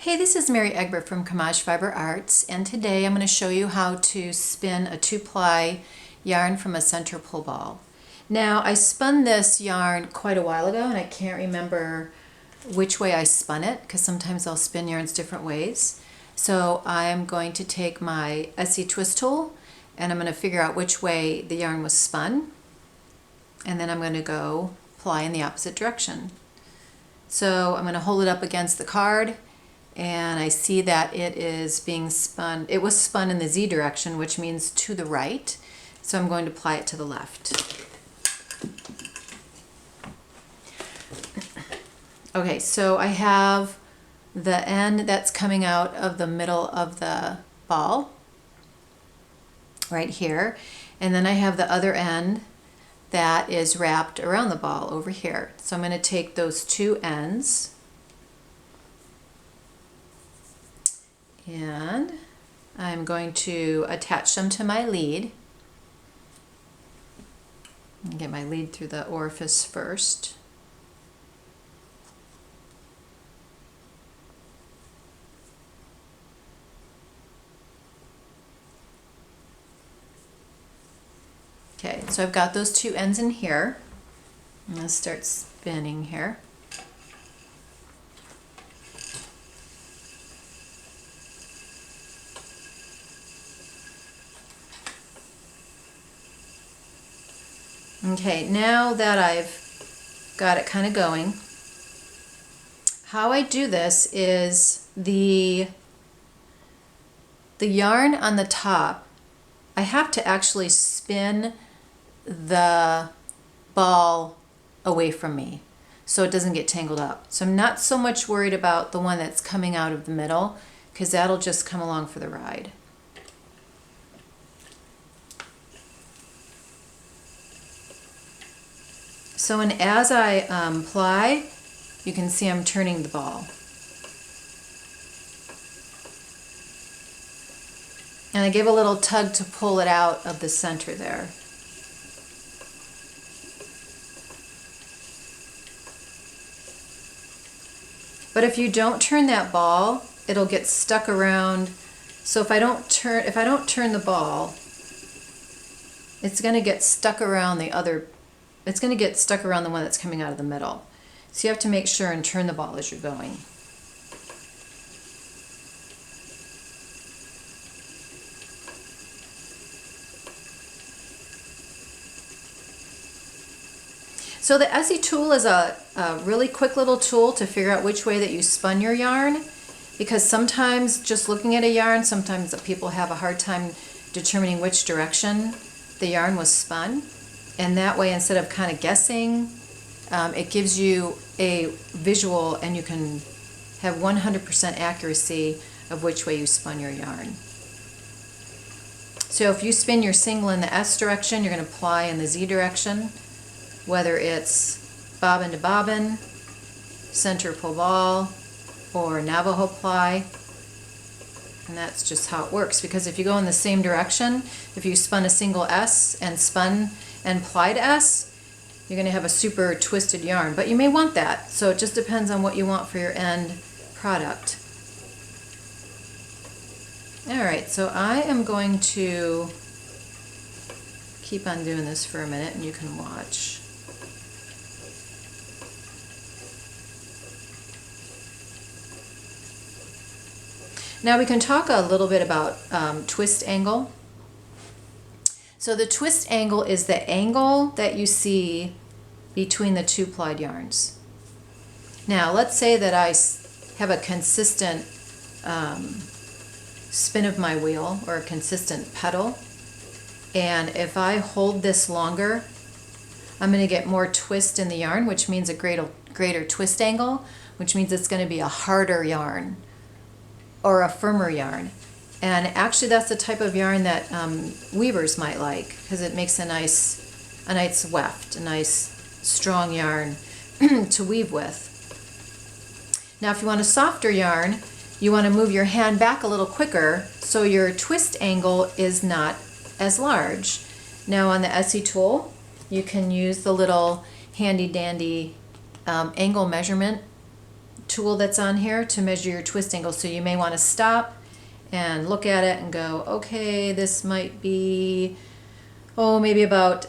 Hey, this is Mary Egbert from Kamaj Fiber Arts, and today I'm going to show you how to spin a 2-ply yarn from a center pull ball. Now, I spun this yarn quite a while ago, and I can't remember which way I spun it, because sometimes I'll spin yarns different ways. So I'm going to take my Essie twist tool, and I'm going to figure out which way the yarn was spun, and then I'm going to go ply in the opposite direction. So I'm going to hold it up against the card, and I see that it is being spun. It was spun in the Z direction, which means to the right. So I'm going to ply it to the left. Okay, so I have the end that's coming out of the middle of the ball right here. And then I have the other end that is wrapped around the ball over here. So I'm going to take those two ends and I'm going to attach them to my lead. Get my lead through the orifice first. Okay, so I've got those two ends in here. I'm going to start spinning here. Okay, now that I've got it kind of going, how I do this is the yarn on the top, I have to actually spin the ball away from me so it doesn't get tangled up. So I'm not so much worried about the one that's coming out of the middle, because that'll just come along for the ride. So and as I ply, you can see I'm turning the ball. And I give a little tug to pull it out of the center there. But if you don't turn that ball, it'll get stuck around. So if I don't turn the ball, it's going to get stuck around the other. It's going to get stuck around the one that's coming out of the middle. So you have to make sure and turn the ball as you're going. So the Essie tool is a really quick little tool to figure out which way that you spun your yarn, because sometimes just looking at a yarn, sometimes people have a hard time determining which direction the yarn was spun. And that way, instead of kind of guessing, it gives you a visual, and you can have 100% accuracy of which way you spun your yarn. So if you spin your single in the S direction, you're going to ply in the Z direction, whether it's bobbin to bobbin, center pull ball, or Navajo ply. And that's just how it works, because if you go in the same direction, if you spun a single S and spun and plied S, you're going to have a super twisted yarn, but you may want that. So it just depends on what you want for your end product. Alright, so I am going to keep on doing this for a minute and you can watch. Now we can talk a little bit about twist angle. So the twist angle is the angle that you see between the two plied yarns. Now let's say that I have a consistent spin of my wheel, or a consistent pedal, and if I hold this longer, I'm going to get more twist in the yarn, which means a greater twist angle, which means it's going to be a harder yarn or a firmer yarn. And actually that's the type of yarn that weavers might like, because it makes a nice weft, a nice strong yarn to weave with. Now if you want a softer yarn, you want to move your hand back a little quicker so your twist angle is not as large. Now on the Essie tool, you can use the little handy dandy angle measurement tool that's on here to measure your twist angle. So you may want to stop and look at it and go, okay, this might be, oh, maybe about,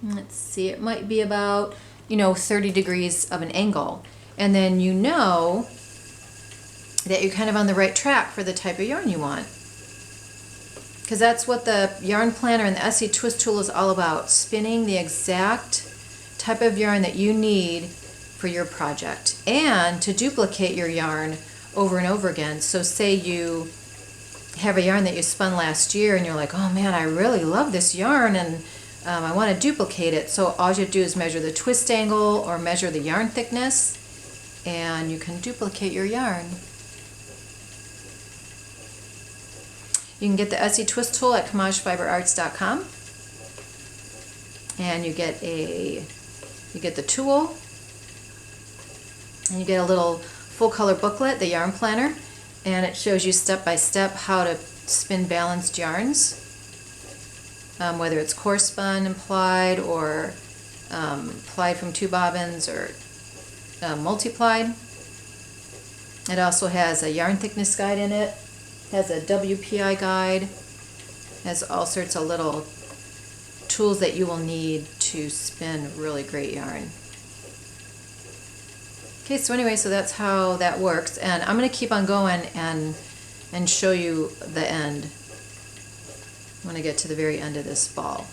let's see, it might be about, 30 degrees of an angle. And then you know that you're kind of on the right track for the type of yarn you want. Because that's what the yarn planner and the SE twist tool is all about, spinning the exact type of yarn that you need for your project and to duplicate your yarn over and over again. So say you have a yarn that you spun last year and you're like, oh man, I really love this yarn and I want to duplicate it. So all you have to do is measure the twist angle or measure the yarn thickness and you can duplicate your yarn. You can get the SE twist tool at ComageFiberArts.com, and you get the tool, and you get a little full color booklet, the yarn planner, and it shows you step by step how to spin balanced yarns, whether it's coarse spun and plied or plied from 2 bobbins or multi-plied. It also has a yarn thickness guide in it. Has a WPI guide, has all sorts of little tools that you will need to spin really great yarn. Okay, so anyway, so that's how that works, and I'm going to keep on going and show you the end when I get to the very end of this ball.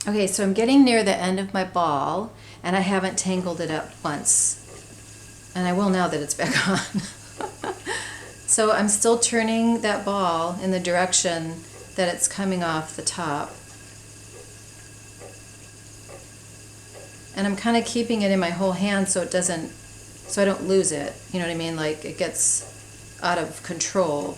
Okay, so I'm getting near the end of my ball, and I haven't tangled it up once. And I will now that it's back on. So I'm still turning that ball in the direction that it's coming off the top. And I'm kind of keeping it in my whole hand so I don't lose it. You know what I mean? Like it gets out of control.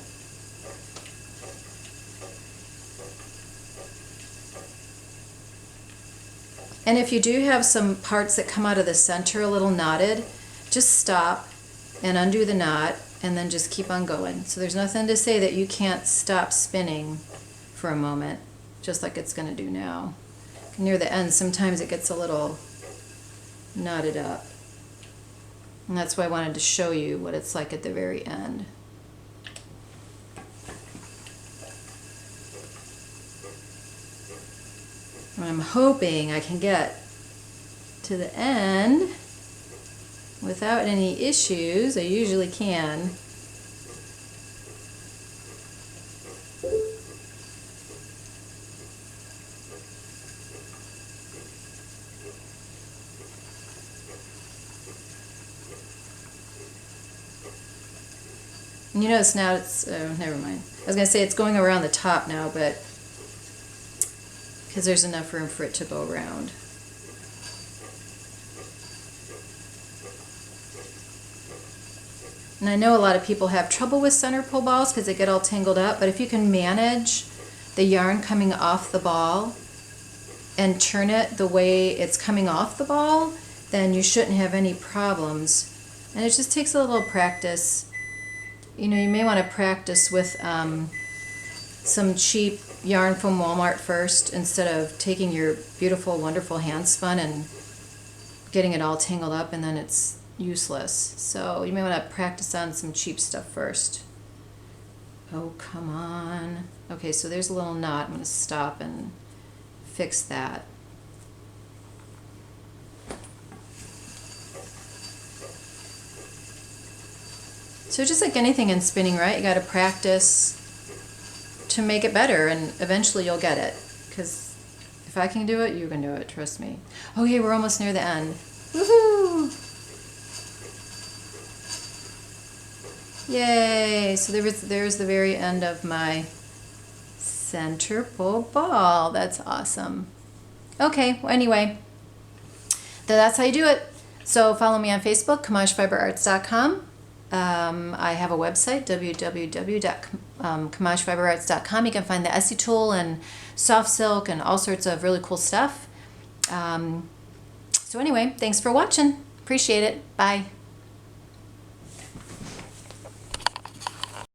And if you do have some parts that come out of the center a little knotted, just stop and undo the knot and then just keep on going. So there's nothing to say that you can't stop spinning for a moment, just like it's going to do now. Near the end, sometimes it gets a little knotted up. And that's why I wanted to show you what it's like at the very end. I'm hoping I can get to the end without any issues. I usually can. And you notice now it's, oh, never mind. I was going to say it's going around the top now, but because there's enough room for it to go around. And I know a lot of people have trouble with center pull balls because they get all tangled up, but if you can manage the yarn coming off the ball and turn it the way it's coming off the ball, then you shouldn't have any problems. And it just takes a little practice. You know, you may want to practice with some cheap yarn from Walmart first instead of taking your beautiful, wonderful hand spun and getting it all tangled up and then it's useless. So you may want to practice on some cheap stuff first. Oh, come on. Okay, so there's a little knot. I'm going to stop and fix that. So just like anything in spinning, right? You got to practice to make it better, and eventually you'll get it. Because if I can do it, you can do it. Trust me. Okay, we're almost near the end. Woohoo! Yay! So there's the very end of my center pull ball. That's awesome. Okay. Well, anyway, that's how you do it. So follow me on Facebook, ComageFiberArts.com. I have a website, www.ComageFiberArts.com. You can find the Essie tool and soft silk and all sorts of really cool stuff. So anyway, thanks for watching. Appreciate it. Bye.